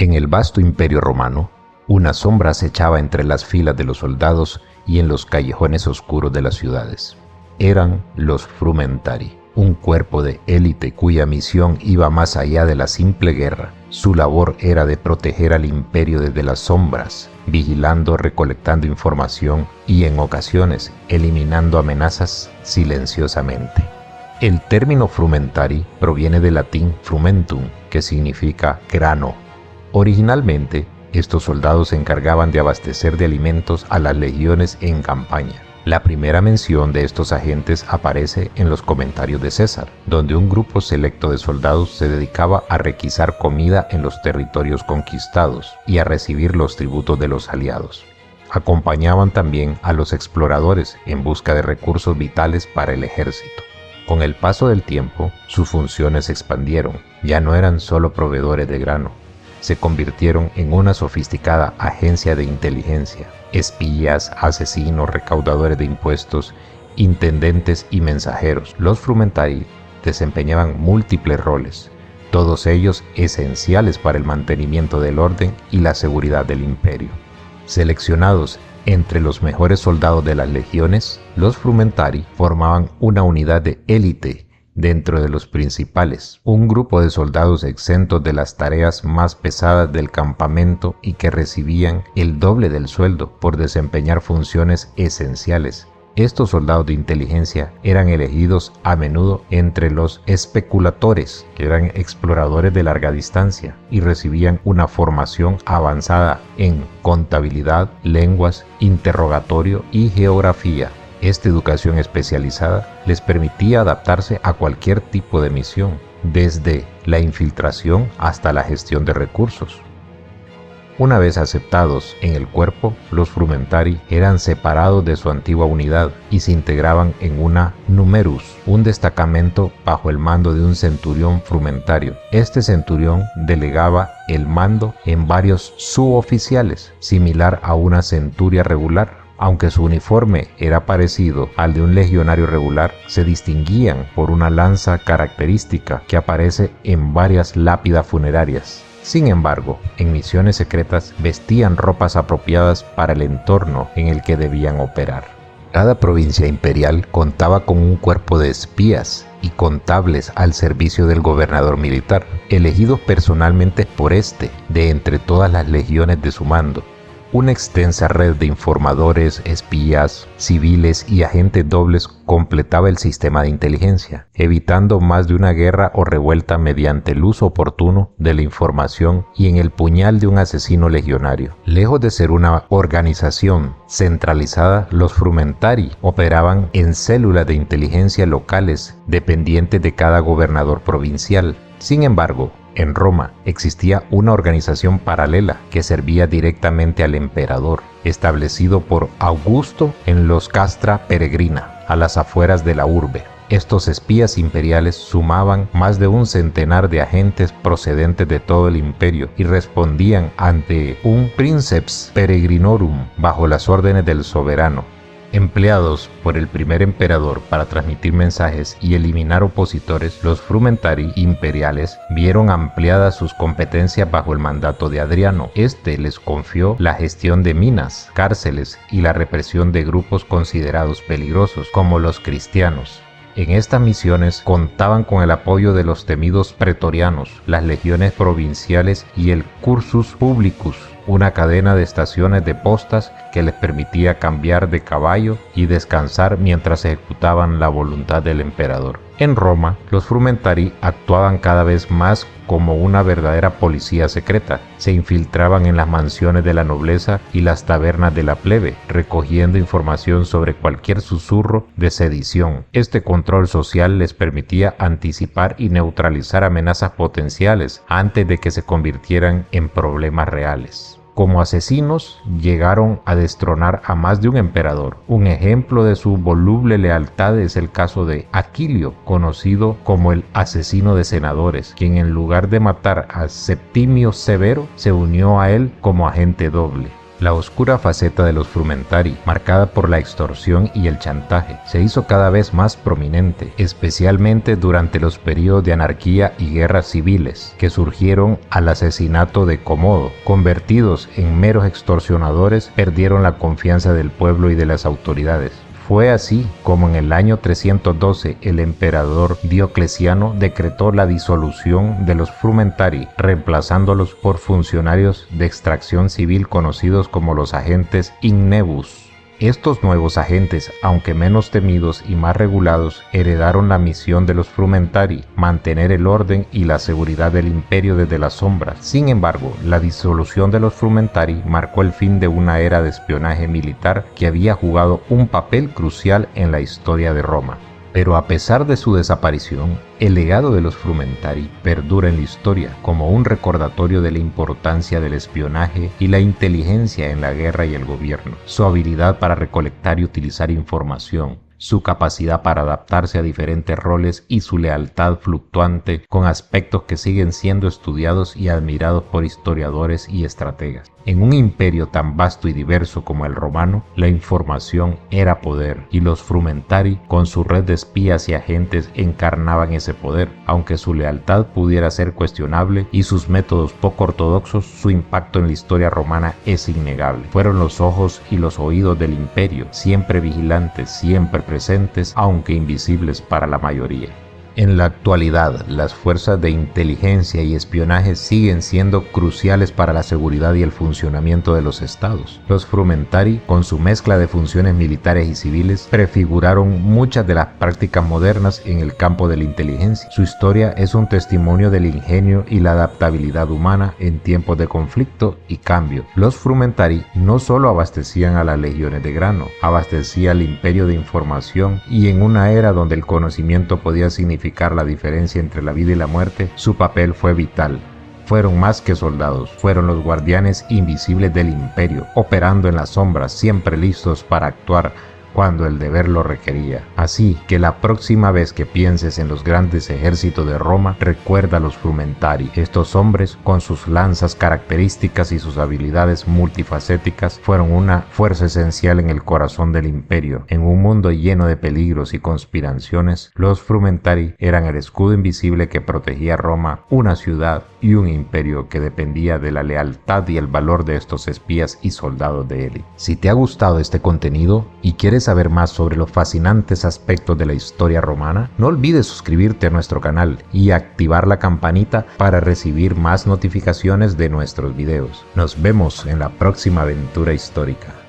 En el vasto imperio romano, una sombra acechaba entre las filas de los soldados y en los callejones oscuros de las ciudades. Eran los Frumentari, un cuerpo de élite cuya misión iba más allá de la simple guerra. Su labor era de proteger al imperio desde las sombras, vigilando, recolectando información y en ocasiones eliminando amenazas silenciosamente. El término Frumentari proviene del latín frumentum, que significa grano. Originalmente, estos soldados se encargaban de abastecer de alimentos a las legiones en campaña. La primera mención de estos agentes aparece en los comentarios de César, donde un grupo selecto de soldados se dedicaba a requisar comida en los territorios conquistados y a recibir los tributos de los aliados. Acompañaban también a los exploradores en busca de recursos vitales para el ejército. Con el paso del tiempo, sus funciones se expandieron. Ya no eran solo proveedores de grano. Se convirtieron en una sofisticada agencia de inteligencia. Espías, asesinos, recaudadores de impuestos, intendentes y mensajeros. Los Frumentari desempeñaban múltiples roles, todos ellos esenciales para el mantenimiento del orden y la seguridad del imperio. Seleccionados entre los mejores soldados de las legiones, los Frumentari formaban una unidad de élite dentro de los principales, un grupo de soldados exentos de las tareas más pesadas del campamento y que recibían el doble del sueldo por desempeñar funciones esenciales. Estos soldados de inteligencia eran elegidos a menudo entre los especuladores, que eran exploradores de larga distancia, y recibían una formación avanzada en contabilidad, lenguas, interrogatorio y geografía. Esta educación especializada les permitía adaptarse a cualquier tipo de misión, desde la infiltración hasta la gestión de recursos. Una vez aceptados en el cuerpo, los Frumentari eran separados de su antigua unidad y se integraban en una numerus, un destacamento bajo el mando de un centurión frumentario. Este centurión delegaba el mando en varios suboficiales, similar a una centuria regular. Aunque su uniforme era parecido al de un legionario regular, se distinguían por una lanza característica que aparece en varias lápidas funerarias. Sin embargo, en misiones secretas vestían ropas apropiadas para el entorno en el que debían operar. Cada provincia imperial contaba con un cuerpo de espías y contables al servicio del gobernador militar, elegidos personalmente por este de entre todas las legiones de su mando. Una extensa red de informadores, espías, civiles y agentes dobles completaba el sistema de inteligencia, evitando más de una guerra o revuelta mediante el uso oportuno de la información y en el puñal de un asesino legionario. Lejos de ser una organización centralizada, los Frumentari operaban en células de inteligencia locales dependientes de cada gobernador provincial. Sin embargo, en Roma existía una organización paralela que servía directamente al emperador, establecido por Augusto en los Castra Peregrina, a las afueras de la urbe. Estos espías imperiales sumaban más de un centenar de agentes procedentes de todo el imperio y respondían ante un princeps peregrinorum bajo las órdenes del soberano. Empleados por el primer emperador para transmitir mensajes y eliminar opositores, los Frumentari imperiales vieron ampliadas sus competencias bajo el mandato de Adriano. Este les confió la gestión de minas, cárceles y la represión de grupos considerados peligrosos, como los cristianos. En estas misiones contaban con el apoyo de los temidos pretorianos, las legiones provinciales y el cursus publicus, una cadena de estaciones de postas que les permitía cambiar de caballo y descansar mientras ejecutaban la voluntad del emperador. En Roma, los Frumentari actuaban cada vez más como una verdadera policía secreta. Se infiltraban en las mansiones de la nobleza y las tabernas de la plebe, recogiendo información sobre cualquier susurro de sedición. Este control social les permitía anticipar y neutralizar amenazas potenciales antes de que se convirtieran en problemas reales. Como asesinos, llegaron a destronar a más de un emperador. Un ejemplo de su voluble lealtad es el caso de Aquilio, conocido como el asesino de senadores, quien en lugar de matar a Septimio Severo, se unió a él como agente doble. La oscura faceta de los Frumentari, marcada por la extorsión y el chantaje, se hizo cada vez más prominente, especialmente durante los periodos de anarquía y guerras civiles que surgieron al asesinato de Comodo. Convertidos en meros extorsionadores, perdieron la confianza del pueblo y de las autoridades. Fue así como en el año 312 el emperador Diocleciano decretó la disolución de los Frumentari, reemplazándolos por funcionarios de extracción civil conocidos como los agentes Innebus. Estos nuevos agentes, aunque menos temidos y más regulados, heredaron la misión de los Frumentari, mantener el orden y la seguridad del imperio desde las sombras. Sin embargo, la disolución de los Frumentari marcó el fin de una era de espionaje militar que había jugado un papel crucial en la historia de Roma. Pero a pesar de su desaparición, el legado de los Frumentari perdura en la historia como un recordatorio de la importancia del espionaje y la inteligencia en la guerra y el gobierno, su habilidad para recolectar y utilizar información, su capacidad para adaptarse a diferentes roles y su lealtad fluctuante con aspectos que siguen siendo estudiados y admirados por historiadores y estrategas. En un imperio tan vasto y diverso como el romano, la información era poder y los Frumentari, con su red de espías y agentes, encarnaban ese poder. Aunque su lealtad pudiera ser cuestionable y sus métodos poco ortodoxos, su impacto en la historia romana es innegable. Fueron los ojos y los oídos del imperio, siempre vigilantes, siempre presentes, aunque invisibles para la mayoría. En la actualidad, las fuerzas de inteligencia y espionaje siguen siendo cruciales para la seguridad y el funcionamiento de los estados. Los Frumentari, con su mezcla de funciones militares y civiles, prefiguraron muchas de las prácticas modernas en el campo de la inteligencia. Su historia es un testimonio del ingenio y la adaptabilidad humana en tiempos de conflicto y cambio. Los Frumentari no solo abastecían a las legiones de grano, abastecían al imperio de información, y en una era donde el conocimiento podía significar la diferencia entre la vida y la muerte, su papel fue vital. Fueron más que soldados, fueron los guardianes invisibles del imperio, operando en las sombras, siempre listos para actuar cuando el deber lo requería. Así que la próxima vez que pienses en los grandes ejércitos de Roma, recuerda a los Frumentari. Estos hombres, con sus lanzas características y sus habilidades multifacéticas, fueron una fuerza esencial en el corazón del imperio. En un mundo lleno de peligros y conspiraciones, los Frumentari eran el escudo invisible que protegía a Roma, una ciudad y un imperio que dependía de la lealtad y el valor de estos espías y soldados de élite. Si te ha gustado este contenido y quieres saber más sobre los fascinantes aspectos de la historia romana, no olvides suscribirte a nuestro canal y activar la campanita para recibir más notificaciones de nuestros videos. Nos vemos en la próxima aventura histórica.